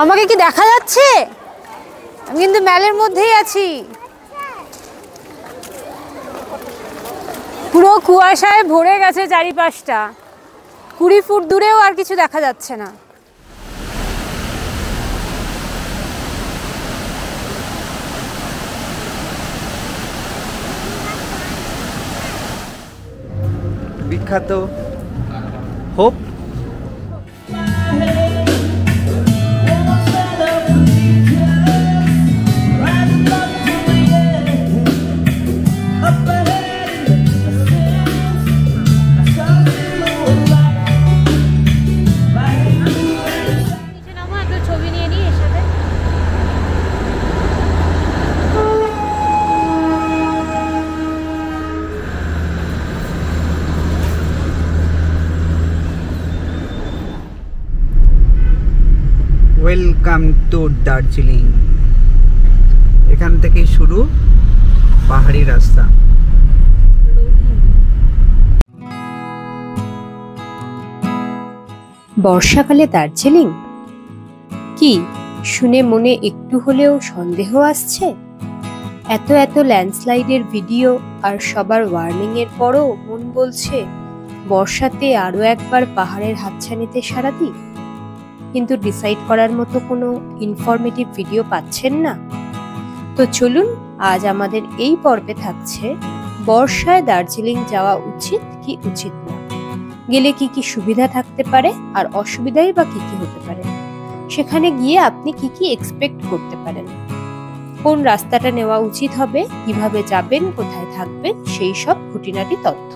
আমাকে কি দেখা যাচ্ছে? আমি কিন্তু ম্যালের মধ্যেই আছি। পুরো কুয়াশায় ভরে গেছে চারিপাশটা। 20 ফুট দূরেও আর কিছু দেখা যাচ্ছে না। বিখ্যাত হোপ ওয়েলকাম টু দার্জিলিং। এখান থেকে শুরু পাহাড়ি রাস্তা। বর্ষাকালে দার্জিলিং কি শুনে মনে একটু হলেও সন্দেহ আসছে? এত এত ল্যান্ডস্লাইডের ভিডিও আর সবার ওয়ার্নিং এর পরও মন বলছে বর্ষাতে আরো একবার পাহাড়ের হাতছানিতে সারা দিই। কিন্তু ডিসাইড করার মতো কোনো ইনফরমেটিভ ভিডিও পাচ্ছেন না। তো চলুন, আজ আমাদের এই পর্বে থাকছে বর্ষায় দার্জিলিং যাওয়া উচিত কি উচিত না, গেলে কি কি সুবিধা থাকতে পারে আর অসুবিধাই বা কি কি হতে পারে, সেখানে গিয়ে আপনি কি কি এক্সপেক্ট করতে পারেন, কোন রাস্তাটা নেওয়া উচিত হবে, কিভাবে যাবেন, কোথায় থাকবেন, সেই সব খুঁটিনাটি তথ্য।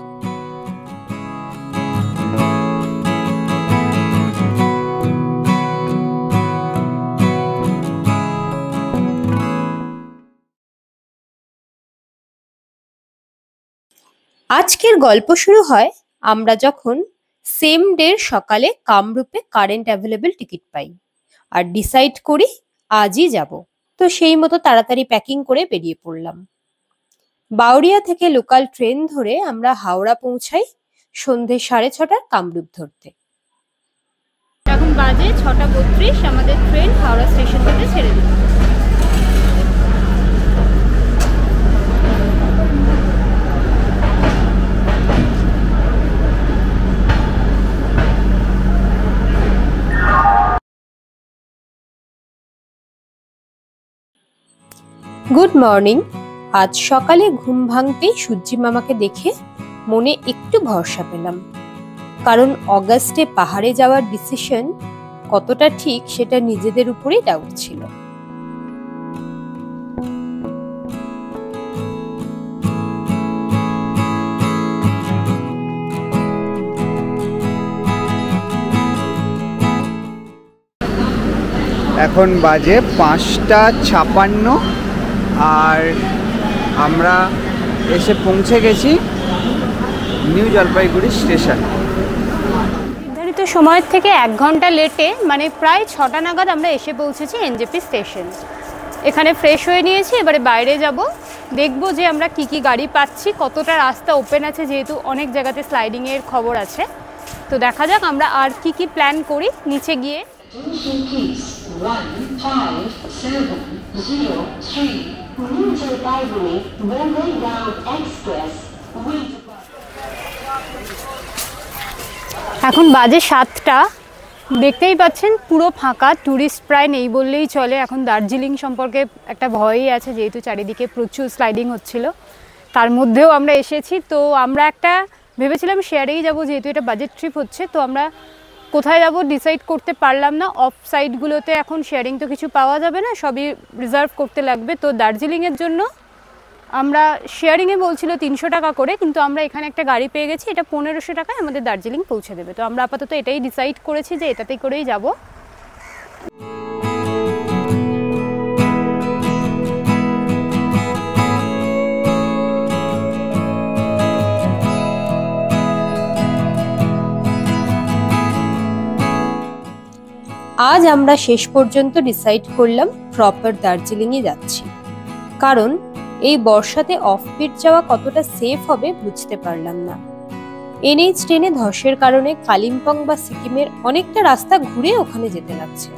আজকের গল্প শুরু হয় আমরা যখন সেম ডে সকালে কামরূপে কারেন্ট অ্যাভেলেবল টিকিট পাই আর ডিসাইড করি আজই যাব। তো সেই মতো তাড়াতাড়ি প্যাকিং করে বেরিয়ে পড়লাম। বাউরিয়া থেকে লোকাল ট্রেন ধরে আমরা হাওড়া পৌঁছাই সন্ধে 6:30 কামরূপ ধরতে। এখন বাজে 6:32, আমাদের ট্রেন হাওড়া স্টেশন থেকে ছেড়ে দিল। Good morning. আজ সকালে ঘুম ভাঙতেই সূর্যি মামাকে দেখে মনে একটু ভরসা পেলাম, কারণ অগাস্টে পাহাড়ে যাওয়ার ডিসিশন কতটা ঠিক সেটা নিজেদের উপরেই ডাউট ছিল। এখন বাজে 5:56 আর আমরা এসে পৌঁছে গেছি নিউ জলপাইগুড়ি স্টেশন। নির্ধারিত সময়ের থেকে 1 ঘন্টা লেটে, মানে প্রায় 6টা নাগাদ আমরা এসে পৌঁছেছি এনজেপি স্টেশন। এখানে ফ্রেশ হয়ে নিয়েছি, এবারে বাইরে যাব, দেখব যে আমরা কি কি গাড়ি পাচ্ছি, কতটা রাস্তা ওপেন আছে, যেহেতু অনেক জায়গাতে স্লাইডিংয়ের খবর আছে। তো দেখা যাক আমরা আর কি কি প্ল্যান করি নিচে গিয়ে। এখন বাজে 7টা, দেখতেই পাচ্ছেন পুরো ফাঁকা, ট্যুরিস্ট প্রায় নেই বললেই চলে। এখন দার্জিলিং সম্পর্কে একটা ভয়ই আছে, যেহেতু চারিদিকে প্রচুর স্লাইডিং হচ্ছিল, তার মধ্যেও আমরা এসেছি। তো আমরা একটা ভেবেছিলাম শেয়ারেই যাব, যেহেতু এটা বাজেট ট্রিপ হচ্ছে। তো আমরা কোথায় যাব ডিসাইড করতে পারলাম না। অফ সাইডগুলোতে এখন শেয়ারিং তো কিছু পাওয়া যাবে না, সবই রিজার্ভ করতে লাগবে। তো দার্জিলিংয়ের জন্য আমরা শেয়ারিংয়ে বলছিল 300 টাকা করে, কিন্তু আমরা এখানে একটা গাড়ি পেয়ে গেছি, এটা 1500 টাকায় আমাদের দার্জিলিং পৌঁছে দেবে। তো আমরা আপাতত এটাই ডিসাইড করেছি যে এটাতেই করেই যাব। আজ আমরা শেষ পর্যন্ত ডিসাইড করলাম প্রপার দার্জিলিংয়ে যাচ্ছি, কারণ এই বর্ষাতে অফবিট যাওয়া কতটা সেফ হবে বুঝতে পারলাম না। NH10 ধসের কারণে কালিম্পং বা সিকিমের অনেকটা রাস্তা ঘুরে ওখানে যেতে লাগছে।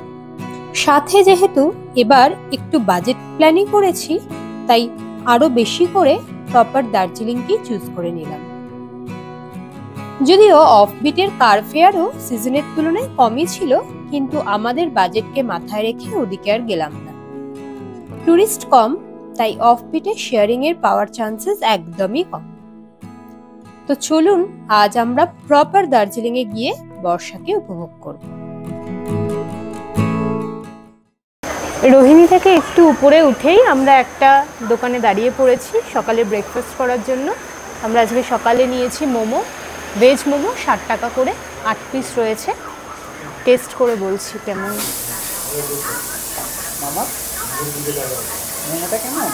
সাথে যেহেতু এবার একটু বাজেট প্ল্যানিং করেছি, তাই আরো বেশি করে প্রপার দার্জিলিংকেই চুজ করে নিলাম। যদিও অফবিটের কার ফেয়ারও সিজনের তুলনায় কমই ছিল, কিন্তু আমাদের বাজেটকে মাথায় রেখে ওদিকে আর গেলাম না। টুরিস্ট কম, তাই অফবিটে শেয়ারিং এর পাওয়ার চান্সেস একদমই কম। তো চলুন আজ আমরা প্রপার দার্জিলিং এ গিয়ে বর্ষাকে উপভোগ করব। রোহিণী থেকে একটু উপরে উঠেই আমরা একটা দোকানে দাঁড়িয়ে পড়েছি সকালে ব্রেকফাস্ট করার জন্য। আমরা আজকে সকালে নিয়েছি মোমো, ভেজ মোমো 60 টাকা করে, 8 পিস রয়েছে। টেস্ট করে বলছি কেমন। মামা মোমোটা কেমন?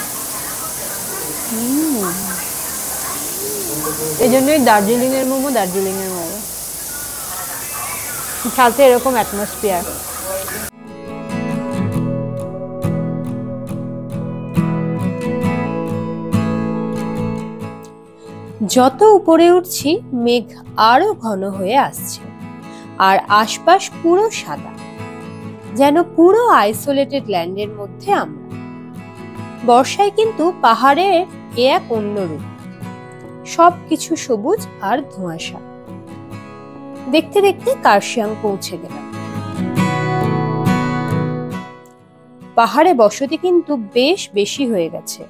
এই জন্যই দার্জিলিংয়ের মোমো দার্জিলিংয়ের মোমো, সাথে এরকম অ্যাটমসফিয়ার। যত উপরে উঠছি মেঘ আরো ঘন হয়ে আসছে, আর আশপাশ পুরো সাদা, যেন পুরো আইসোলেটেড ল্যান্ডের মধ্যে আমরা। বর্ষায় কিন্তু পাহাড়ের এক অন্য রূপ, সবকিছু সবুজ আর ধোঁয়াশা। দেখতে দেখতে কার্শিয়াং পৌঁছে গেলাম। পাহাড়ে বসতি কিন্তু বেশ বেশি হয়ে গেছে।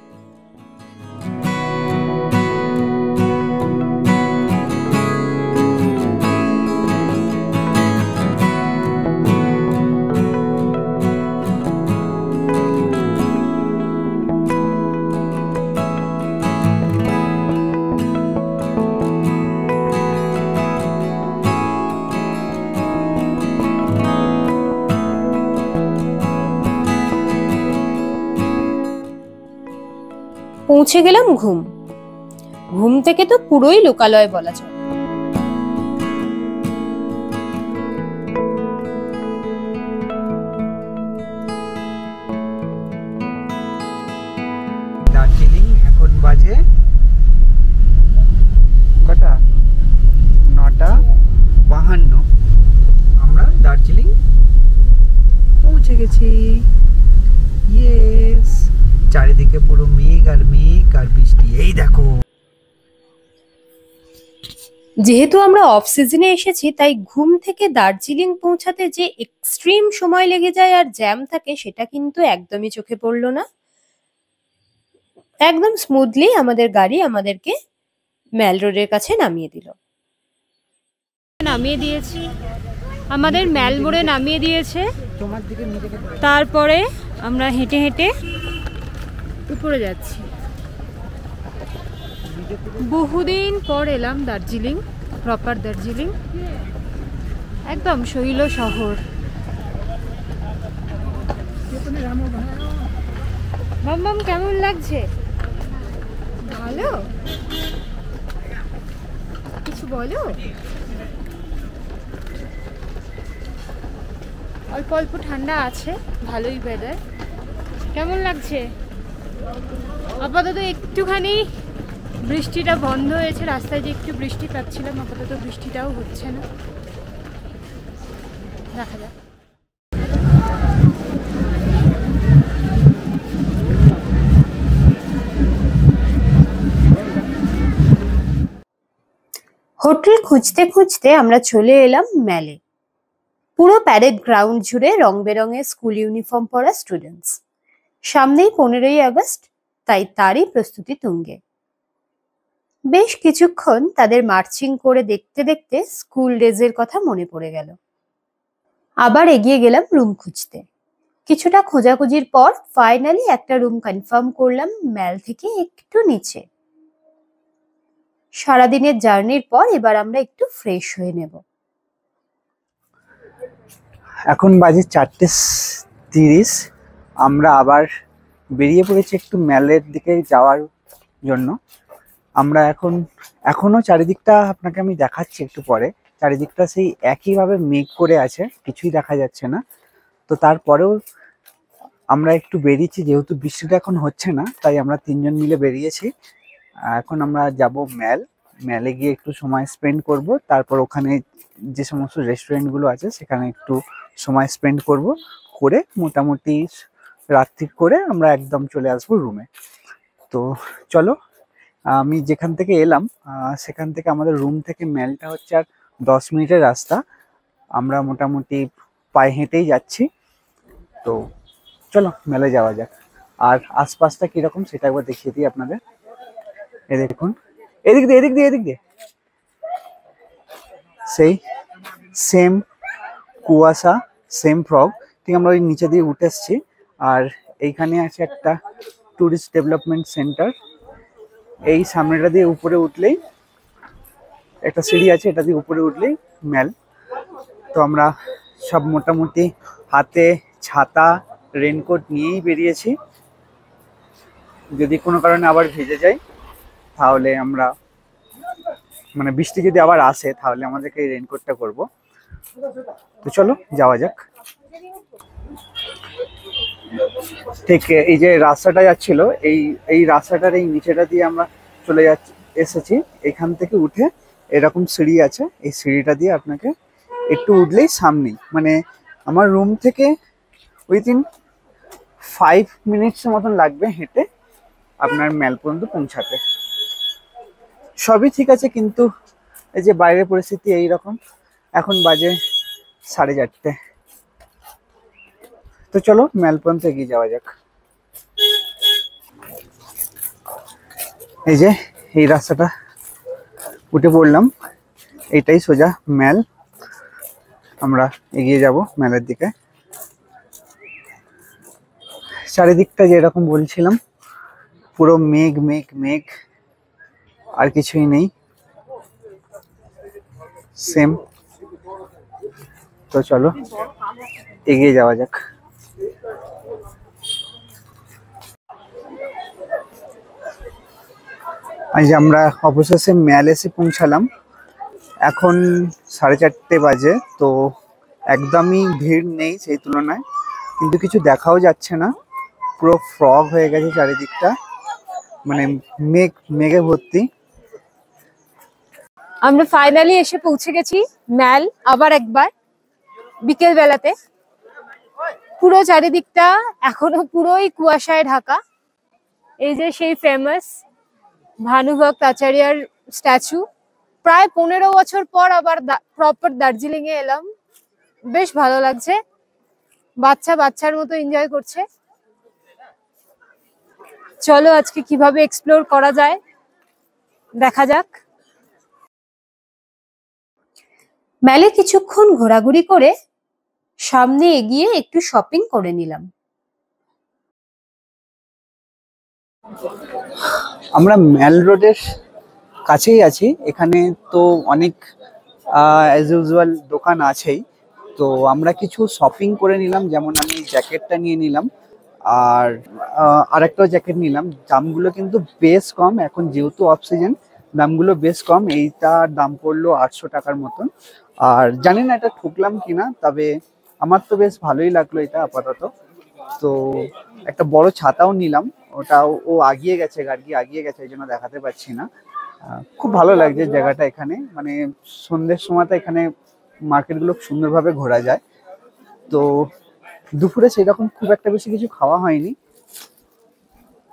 পৌঁছে গেলাম ঘুম। ঘুম থেকে তো পুরোই লোকালয় বলা যায়। দার্জিলিং এখন বাজে কটা? 9:52। আমরা দার্জিলিং পৌঁছে গেছি। ইয়েস, চারিদিকে পুরো মেঘ আর বৃষ্টি। এই দেখো, যেহেতু আমরা অফ সিজনে এসেছি, তাই ঘুম থেকে দার্জিলিং পৌঁছাতে যে এক্সট্রিম সময় লেগে যায় আর জ্যাম থাকে, সেটা কিন্তু একদমই চোখে পড়লো না। একদম স্মুথলি আমাদের গাড়ি আমাদেরকে ম্যাল রোডের কাছে নামিয়ে দিল। নামিয়ে দিয়েছি, আমাদের ম্যাল মোড়ে নামিয়ে দিয়েছে। তোমার দিকে নিজেকে তারপরে আমরা হেঁটে হেঁটে উপরে যাচ্ছি। বহুদিন পর এলাম দার্জিলিং, প্রপার দার্জিলিং, একদম শৈল শহর। মাম্মাম কেমন লাগছে? ভালো, কিছু বলো। অল্প অল্প ঠান্ডা আছে, ভালোই ওয়েদার। কেমন লাগছে? আপাতত একটুখানি বৃষ্টিটা বন্ধ হয়েছে, রাস্তায় যে একটু বৃষ্টি পাচ্ছিলাম, আপাতত বৃষ্টিটাও হচ্ছে না। দেখা যাক। হোটেল খুঁজতে খুঁজতে আমরা চলে এলাম ম্যালে। পুরো প্যারেড গ্রাউন্ড জুড়ে রং বেরঙের স্কুল ইউনিফর্ম পরা স্টুডেন্টস। সামনেই 15ই আগস্ট, তাই তারই প্রস্তুতি তুঙ্গে। বেশ কিছুক্ষণ তাদের মার্চিং করে দেখতে দেখতে স্কুল ডেজের কথা মনে পড়ে গেল। আবার এগিয়ে গেলাম রুম খুঁজতে। কিছুটা খোঁজাখুঁজির পর ফাইনালি একটা রুম কনফার্ম করলাম ম্যাল থেকে একটু নিচে। সারাদিনের জার্নির পর এবার আমরা একটু ফ্রেশ হয়ে নেব। এখন বাজে 4:30। আমরা আবার বেরিয়ে পড়েছি একটু ম্যালের দিকে যাওয়ার জন্য। আমরা এখনো চারিদিকটা আপনাকে আমি দেখাচ্ছি একটু পরে। চারিদিকটা সেই একইভাবে মেঘ করে আছে, কিছুই দেখা যাচ্ছে না। তো তারপরেও আমরা একটু বেরিয়েছি, যেহেতু বৃষ্টিটা এখন হচ্ছে না, তাই আমরা 3 জন মিলে বেরিয়েছি। এখন আমরা যাব ম্যালে গিয়ে একটু সময় স্পেন্ড করব। তারপর ওখানে যে সমস্ত রেস্টুরেন্টগুলো আছে সেখানে একটু সময় স্পেন্ড করব। করে মোটামুটি রাত্রি করে আমরা একদম চলে আসবো রুমে। তো চলো, আমি যেখান থেকে এলাম সেখান থেকে আমাদের রুম থেকে মেলটা হচ্ছে আর 10 মিনিটের রাস্তা। আমরা মোটামুটি পায়ে হেঁটেই যাচ্ছি। তো চলো মেলে যাওয়া যাক। আর আশপাশটা কিরকম সেটা একবার দেখিয়ে দিই আপনাদের। এই দেখুন, এদিক দিয়ে সেই সেম কুয়াশা, সেম ফ্রগ। ঠিক আমরা ওই নিচে দিয়ে উঠে এসছি। আর এইখানে আছে একটা ট্যুরিস্ট ডেভেলপমেন্ট সেন্টার। এই সামনেটা দিয়ে উপরে উঠলেই একটা সিঁড়ি আছে, এটা দিয়ে উপরে উঠলেই মেল। তো আমরা সব মোটামুটি হাতে ছাতা, রেনকোট নিয়েই বেরিয়েছি। যদি কোনো কারণে আবার ভিজে যাই তাহলে আমরা, মানে বৃষ্টি যদি আবার আসে তাহলে আমাদেরকে এই রেনকোটটা করবো। তো চলো যাওয়া যাক। ঠিক এই যে রাস্তাটা যাচ্ছিল, এই রাস্তাটার এই নিচেটা দিয়ে আমরা চলে এসেছি। এখান থেকে উঠে এরকম সিঁড়ি আছে, এই সিঁড়িটা দিয়ে আপনাকে একটু উঠলেই সামনেই, মানে আমার রুম থেকে উইদিন 5 মিনিটসের মতন লাগবে হেঁটে আপনার মেল পর্যন্ত পৌঁছাতে। সবই ঠিক আছে, কিন্তু এই যে বাইরের পরিস্থিতি এইরকম। এখন বাজে 4:30। তো চলো মেল পর্যন্ত এগিয়ে যাওয়া যাক। এই যে এই রাস্তাটা উঠে পড়লাম, এইটাই সোজা মেল। আমরা এগিয়ে যাব মেলের দিকে। চারিদিকটা যেরকম বলছিলাম পুরো মেঘ মেঘ মেঘ, আর কিছুই নেই, সেম। তো চলো এগিয়ে যাওয়া যাক। আজ আমরা অবশেষে মেল এসে পৌঁছালাম। এখন 4:30 বাজে। তো একদমই ভিড় নেই সেই তুলনায়, কিন্তু কিছু দেখাও যাচ্ছে না। পুরো ফ্রগ হয়ে গেছে চারিদিকটা, মানে মেঘে ভর্তি। আমরা ফাইনালি এসে পৌঁছে গেছি মেল, আবার একবার বিকেল বেলাতে। পুরো চারিদিকটা এখনো পুরোই কুয়াশায় ঢাকা। এই যে সেই ফেমাস ভানুভক্ত আচার্যার স্ট্যাচু। প্রায় 15 বছর পর আবার প্রপার দার্জিলিং এ এলাম, বেশ ভালো লাগছে। বাচ্চার মতো এনজয় করছে। চলো আজকে কিভাবে এক্সপ্লোর করা যায় দেখা যাক। মেলে কিছুক্ষণ ঘোরাঘুরি করে সামনে এগিয়ে একটু শপিং করে নিলাম। আমরা মেল রোডের কাছেই আছি। এখানে তো অনেক অ্যাজ ইউজুয়াল দোকান আছেই। তো আমরা কিছু শপিং করে নিলাম, যেমন আমি জ্যাকেটটা নিয়ে নিলাম, আর আরেকটাও জ্যাকেট নিলাম। দামগুলো কিন্তু বেশ কম, এখন যেহেতু অফ সিজন দামগুলো বেশ কম। এইটার দাম পড়লো 800 টাকার মতন। আর জানি না এটা ঠকলাম কিনা, তবে আমার তো বেশ ভালোই লাগলো এটা আপাতত। তো একটা বড় ছাতাও নিলাম, ওটাও ও আগিয়ে গেছে, গাড়ি আগিয়ে গেছে, এই জন্য দেখাতে পাচ্ছি না। খুব ভালো লাগছে জায়গাটা এখানে, মানে সন্ধ্যের সময়টা এখানে মার্কেটগুলো সুন্দরভাবে ঘোরা যায়। তো দুপুরে সেরকম খুব একটা বেশি কিছু খাওয়া হয়নি।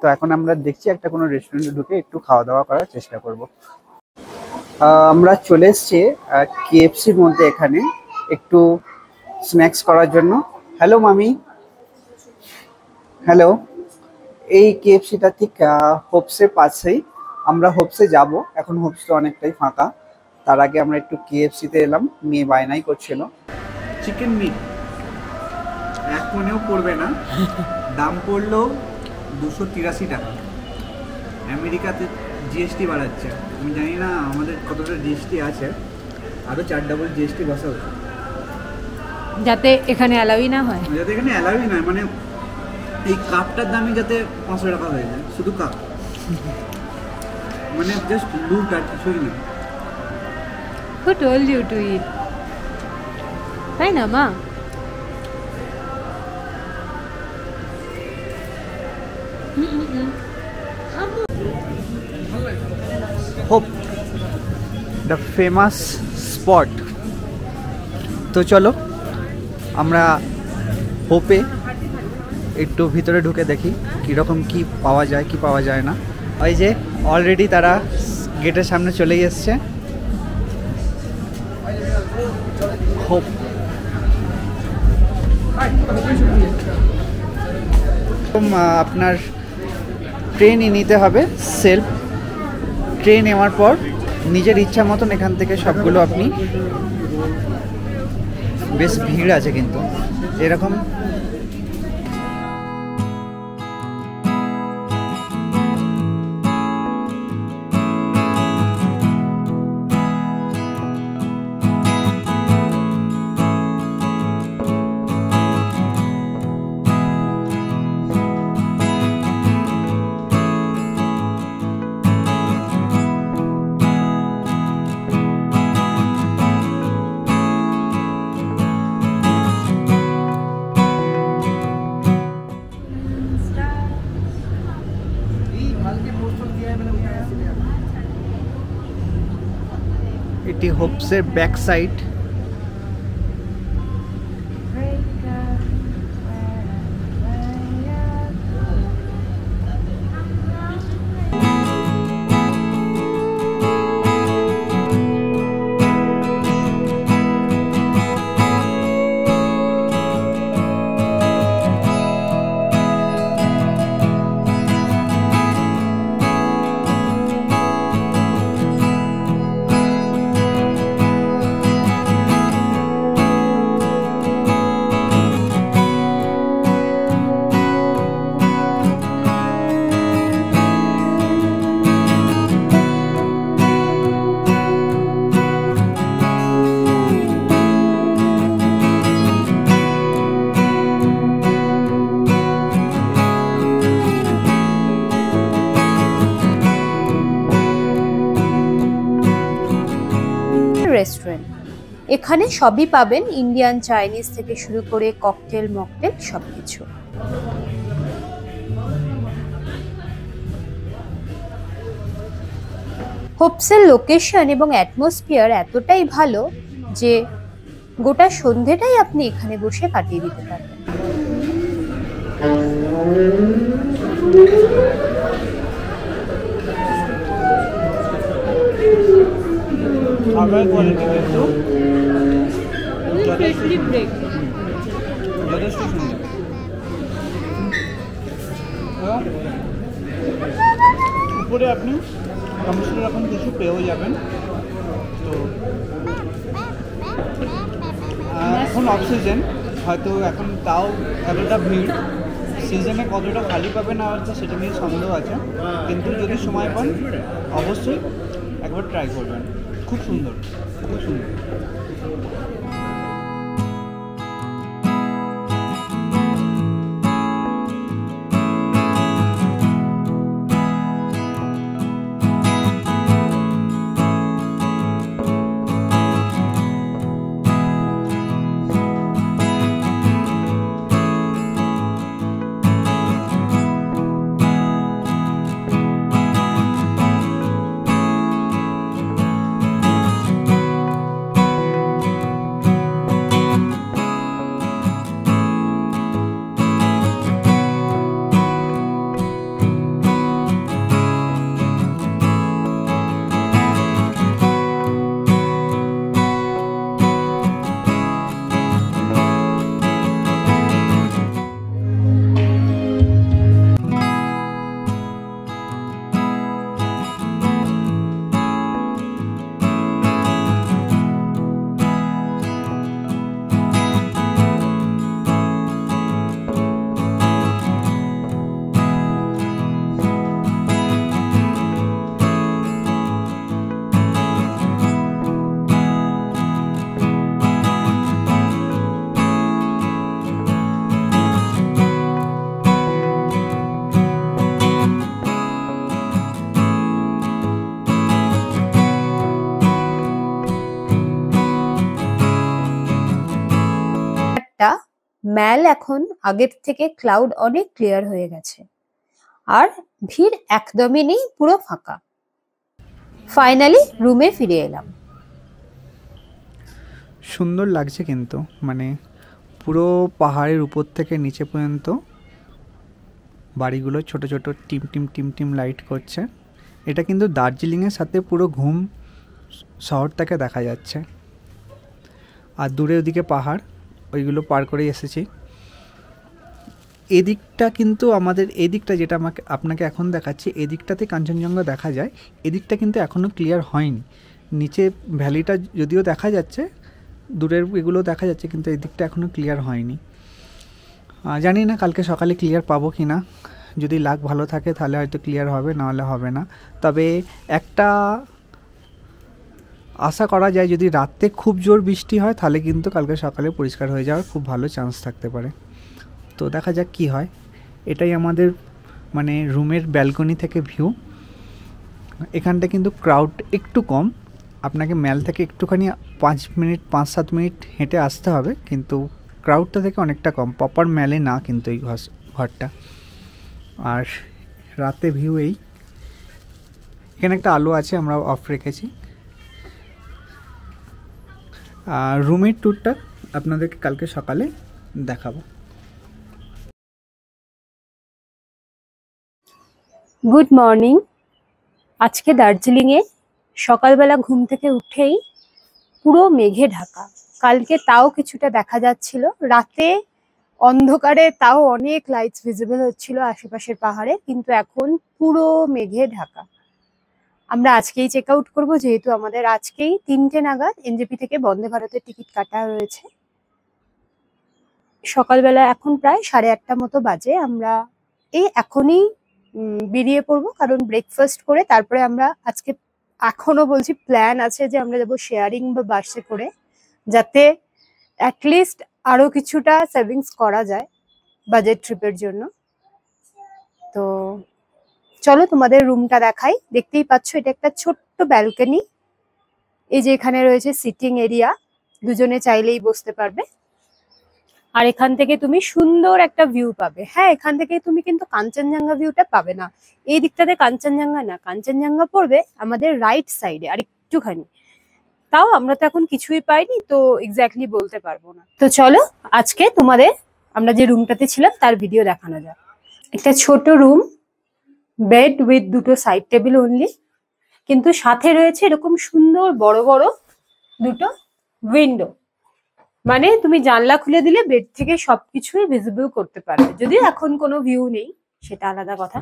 তো এখন আমরা দেখছি একটা কোনো রেস্টুরেন্টে ঢুকে একটু খাওয়া দাওয়া করার চেষ্টা করব। আমরা চলে এসেছি কেএফসির মধ্যে, এখানে একটু স্ন্যাক্স করার জন্য। হ্যালো মামি, হ্যালো। এই কেএফসিটা ঠিক হোপসের পাশেই। আমরা হোপসে যাব, এখন হোপসটা অনেকটাই ফাঁকা। তার আগে আমরা একটু কেএফসিতে এলাম, মেয়ে বায়নাই করছিল। চিকেন মিট 1 মনেও পড়বে না, দাম পড়লো 283 টাকা। আমেরিকাতে জিএসটি বাড়াচ্ছে, আমি জানি না আমাদের কতটা জিএসটি আছে, আরও 4 ডাবল জিএসটি বসা উচিত, যাতে এখানে অ্যালাউই না হয়। যাতে এখানে অ্যালাউই নয়, মানে এই কাপটার দামই যাতে 500 টাকা হয়ে যায়, শুধু কাপ, মানে জাস্ট লুট আর কিছুই না। Who told you to eat? তাই না মা? Hope the famous spot. তো চলো আমরা হোপে একটু ভিতরে ঢুকে দেখি কীরকম কি পাওয়া যায় কি পাওয়া যায় না। ওই যে অলরেডি তারা গেটের সামনে চলে এসছে। হোপ আপনার ট্রেনই নিতে হবে, সেলফ ট্রেন নেওয়ার পর নিজের ইচ্ছা মতন এখান থেকে সবগুলো আপনি, বেশ ভিড় আছে কিন্তু এরকম। এটি হোপসের ব্যাক সাইড। রেস্টুরেন্ট, এখানে সবই পাবেন, ইন্ডিয়ান, চাইনিজ থেকে শুরু করে ককটেল মকটেল সবকিছু। হোপসের লোকেশন এবং অ্যাটমসফিয়ার এতটাই ভালো যে গোটা সন্ধেটাই আপনি এখানে বসে কাটিয়ে দিতে পারবেন। খাবার কোয়ালিটি কিন্তু যথেষ্ট সুন্দর। উপরে আপনি সমস্ত রকম কিছু পেয়েও যাবেন। তো এখন অফ সিজন, হয়তো এখন তাও এতটা ভিড়, সিজনে কতটা খালি পাবেন আর সেটা নিয়ে সন্দেহ আছে, কিন্তু যদি সময় পান অবশ্যই একবার ট্রাই করবেন। খুব সুন্দর, খুব সুন্দর। ম্যাল এখন আগের থেকে ক্লাউড অনেক ক্লিয়ার হয়ে গেছে আর ভিড় একদমই নেই, পুরো ফাঁকা। ফাইনালি রুমে ফিরে এলাম। সুন্দর লাগছে কিন্তু, মানে পুরো পাহাড়ের উপর থেকে নিচে পর্যন্ত বাড়িগুলো ছোট ছোট team team team team light করছে। এটা কিন্তু দার্জিলিংয়ের সাথে পুরো ঘুম শহরটাকে দেখা যাচ্ছে। আর দূরে ওদিকে পাহাড়, ওইগুলো পার করে এসেছি। এদিকটা কিন্তু আমাদের এদিকটা যেটা আপনাকে এখন দেখাচ্ছি, এদিকটাতে কাঞ্চনজঙ্ঘা দেখা যায়। এদিকটা কিন্তু এখনও ক্লিয়ার হয়নি। নিচে ভ্যালিটা যদিও দেখা যাচ্ছে, দূরের এগুলো দেখা যাচ্ছে, কিন্তু এদিকটা এখনও ক্লিয়ার হয়নি। জানি না কালকে সকালে ক্লিয়ার পাবো কি না। যদি লাক ভালো থাকে তাহলে হয়তো ক্লিয়ার হবে, নাহলে হবে না। তবে একটা আশা করা যায়, যদি রাতে খুব জোর বৃষ্টি হয় তাহলে কিন্তু কালকে সকালে পরিষ্কার হয়ে যাওয়ার খুব ভালো চান্স থাকতে পারে। তো দেখা যাক কি হয়। এটাই আমাদের মানে রুমের ব্যালকনি থেকে ভিউ। এখানটা কিন্তু ক্রাউড একটু কম, আপনাকে ম্যাল থেকে একটুখানি 5-7 মিনিট হেঁটে আসতে হবে, কিন্তু ক্রাউডটা থেকে অনেকটা কম। প্রপার ম্যালে না কিন্তু এই ঘরটা। আর রাতে ভিউ এই, এখানে একটা আলো আছে, আমরা অফ রেখেছি। আর রুমের ট্যুরটা আপনাদেরকে কালকে সকালে দেখাবো। Good morning. আজকে দার্জিলিংয়ে সকালবেলা ঘুম থেকে উঠেই পুরো মেঘে ঢাকা। কালকে তাও কিছুটা দেখা যাচ্ছিল, রাতে অন্ধকারে তাও অনেক লাইটস ভিজিবল হচ্ছিল আশেপাশের পাহাড়ে, কিন্তু এখন পুরো মেঘে ঢাকা। আমরা আজকেই চেক আউট করবো, যেহেতু আমাদের আজকেই 3টে নাগাদ এনজেপি থেকে বন্দে ভারতের টিকিট কাটা রয়েছে। সকালবেলা এখন প্রায় 8:30 মতো বাজে। আমরা এখনই বেরিয়ে পড়বো, কারণ ব্রেকফাস্ট করে তারপরে আমরা আজকে এখনো বলছি প্ল্যান আছে যে আমরা যাবো শেয়ারিং বা বাসে করে, যাতে অ্যাটলিস্ট আরো কিছুটা সেভিংস করা যায় বাজেট ট্রিপের জন্য। তো চলো তোমাদের রুমটা দেখাই। দেখতেই পাচ্ছ এটা একটা ছোট্ট ব্যালকনি। এই যে এখানে রয়েছে সিটিং এরিয়া, দুজনে চাইলেই বসতে পারবে। আর এখান থেকে তুমি সুন্দর একটা ভিউ পাবে। হ্যাঁ, এখান থেকে তুমি কিন্তু কাঞ্চনজঙ্ঘা ভিউটা পাবে না। এই দিকটাতে কাঞ্চনজঙ্ঘা না, কাঞ্চনজঙ্ঘা পড়বে আমাদের রাইট সাইডে আর একটুখানি। তাও আমরা তো এখন কিছুই পাইনি, তো এক্স্যাক্টলি বলতে পারবো না। তো চলো আজকে তোমাদের আমরা যে রুমটাতে ছিলাম তার ভিডিও দেখানো যাক। একটা ছোট রুম, বেড উইথ 2টো সাইড টেবিল অনলি, কিন্তু সাথে রয়েছে এরকম সুন্দর বড় বড় 2টো উইন্ডো। মানে তুমি জানলা খুলে দিলে বেড থেকে সবকিছুই ভিজিবল করতে পারবে। যদিও এখন কোনো ভিউ নেই, সেটা আলাদা কথা।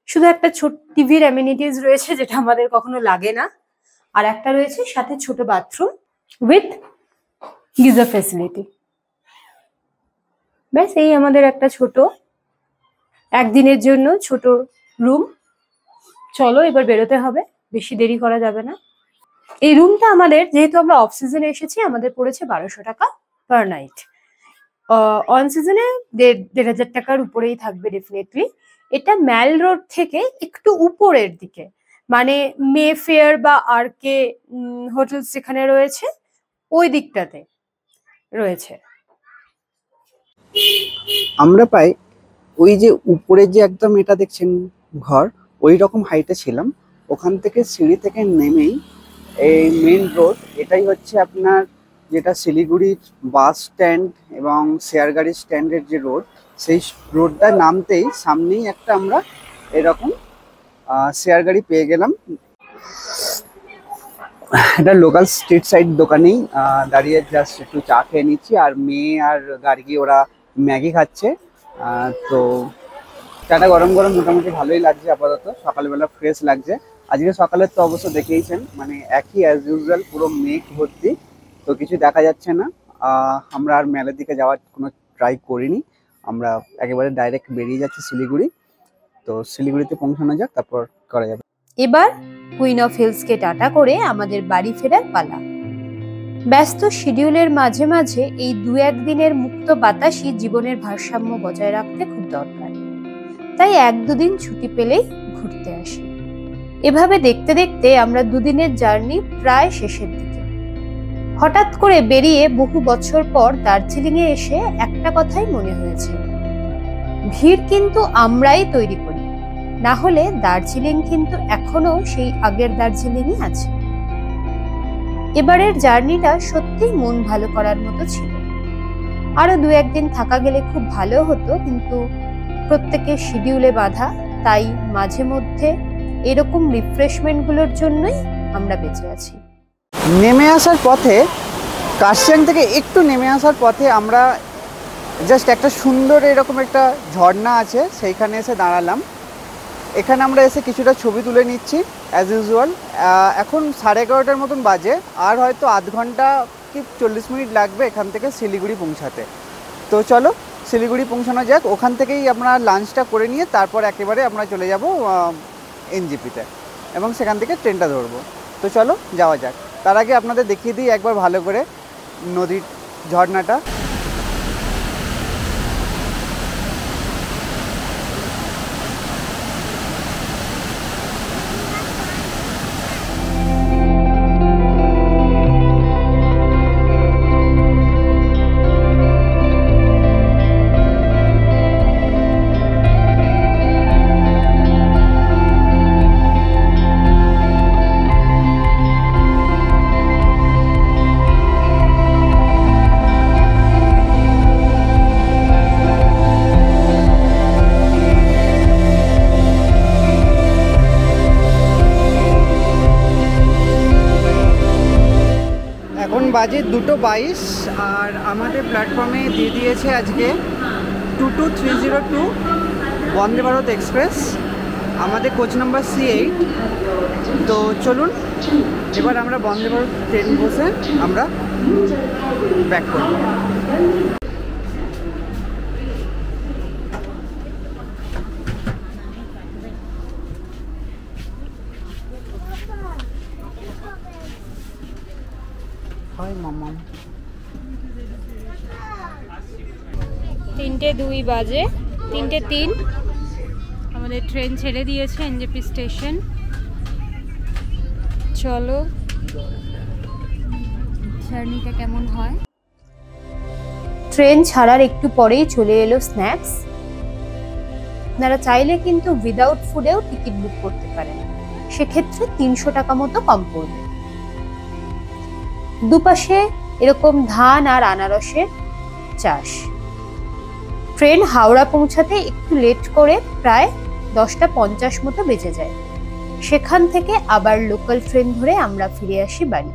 শুধু একটা ছোট টিভির অ্যামিনিটিস রয়েছে, যেটা আমাদের কখনো লাগে না। আর একটা রয়েছে সাথে ছোট বাথরুম উইথ গিজার ফ্যাসিলিটি। ব্যাস, এই আমাদের একটা ছোট একদিনের জন্য ছোট রুম। চলো এবার বেরোতে হবে, বেশি দেরি করা যাবে না। এই রুমটা আমাদের, যেহেতু আমরা অফ সিজনে এসেছি, আমাদের পড়েছে 1200 টাকা পার নাইট। অন সিজনে 1500 টাকার উপরেই থাকবে ডেফিনেটলি। এটা ম্যাল রোড থেকে একটু উপরের দিকে, মানে মে ফেয়ার বা আরকে হোটেল যেখানে রয়েছে ওই দিকটাতে রয়েছে। আমরা পাই ওই যে উপরে যে একদম এটা দেখছেন ঘর, ওই রকম হাইটে ছিলাম। ওখান থেকে সিঁড়ি থেকে নেমেই এই মেন রোড, এটাই হচ্ছে আপনার যেটা শিলিগুড়ির বাস স্ট্যান্ড এবং শেয়ার গাড়ির স্ট্যান্ডের যে রোড, সেই রোডটা নামতেই সামনেই একটা আমরা এরকম শেয়ার গাড়ি পেয়ে গেলাম। এটা লোকাল স্ট্রিট সাইড দোকানেই দাঁড়িয়ে জাস্ট একটু চা খেয়ে নিচ্ছি। আর মেয়ে আর গার্গি ওরা ম্যাগি খাচ্ছে। তো চাটা গরম গরম মোটামুটি ভালোই লাগছে আপাতত, সকালবেলা ফ্রেশ লাগছে। আজকে সকালের তো অবশ্য দেখেইছেন, মানে একই অ্যাজ ইউজুয়াল, পুরো মেঘ ভর্তি, তো কিছু দেখা যাচ্ছে না। আমরা আর মেলের দিকে যাওয়ার কোনো ট্রাই করিনি, আমরা একেবারে ডাইরেক্ট বেরিয়ে যাচ্ছি শিলিগুড়ি। তো শিলিগুড়িতে পৌঁছানো যাক, তারপর করা যাবে। এবার কুইন অফ হিলসকে টাটা করে আমাদের বাড়ি ফেরার পালা। ব্যস্ত শিডিউলের মাঝে মাঝে এই 2-1 দিনের মুক্ত বাতাসই জীবনের ভারসাম্য বজায় রাখতে খুব দরকার। তাই 1-2 দিন ছুটি পেলেই ঘুরতে আসি। এভাবে দেখতে দেখতে আমরা 2 দিনের জার্নি প্রায় শেষের দিকে। হঠাৎ করে বেরিয়ে বহু বছর পর দার্জিলিংয়ে এসে একটা কথাই মনে হয়েছে, ভিড় কিন্তু আমরাই তৈরি করি, না হলে দার্জিলিং কিন্তু এখনো সেই আগের দার্জিলিংই আছে। এবারের জার্নিটা সত্যিই মন ভালো করার মতো ছিল। আরো 2-1 দিন থাকা গেলে খুব ভালো হতো, কিন্তু প্রত্যেকের শিডিউলে বাঁধা, তাই মাঝে মধ্যে এরকম রিফ্রেশমেন্টগুলোর জন্যই আমরা বেঁচে আছি। নেমে আসার পথে, কার্শিয়াং থেকে একটু নেমে আসার পথে আমরা জাস্ট একটা সুন্দর এরকম একটা ঝর্ণা আছে, সেইখানে এসে দাঁড়ালাম। এখানে আমরা এসে কিছুটা ছবি তুলে নিচ্ছি অ্যাজ ইউজুয়াল। এখন 11:30 মতন বাজে, আর হয়তো আধ ঘন্টা কি 40 মিনিট লাগবে এখান থেকে শিলিগুড়ি পৌঁছাতে। তো চলো শিলিগুড়ি পৌঁছানো যাক। ওখান থেকেই আমরা লাঞ্চটা করে নিয়ে তারপর একেবারে আমরা চলে যাব এনজেপিতে এবং সেখান থেকে ট্রেনটা ধরবো। তো চলো যাওয়া যাক। তার আগে আপনাদের দেখিয়ে দিই একবার ভালো করে নদীর ঝর্ণাটা। এখন বাজে 2:22 আর আমাদের প্ল্যাটফর্মে দিয়ে দিয়েছে আজকে 22302 বন্দে ভারত এক্সপ্রেস, আমাদের কোচ নাম্বার C8। তো চলুন এবার আমরা বন্দে ভারত ট্রেন বসে আমরা ব্যাক করব। হাই মামা। 3:02 বাজে, 3:03 আমাদের ট্রেন ছেড়ে দিয়েছে এনজেপি স্টেশন। চলো জার্নিটা কেমন হয়। ট্রেন ছাড়ার একটু পরেই চলে এলো স্ন্যাক্স। আপনারা চাইলে কিন্তু উইদাউট ফুডেও টিকিট বুক করতে পারেন, সেক্ষেত্রে 300 টাকা মতো কম পড়বে। দুপাশে এরকম ধান আর আনারসের চাষ। ট্রেন হাওড়া পৌঁছাতে একটু লেট করে প্রায় 10:50 মতো বেজে যায়। সেখান থেকে আবার লোকাল ট্রেন ধরে আমরা ফিরে আসি বাড়ি।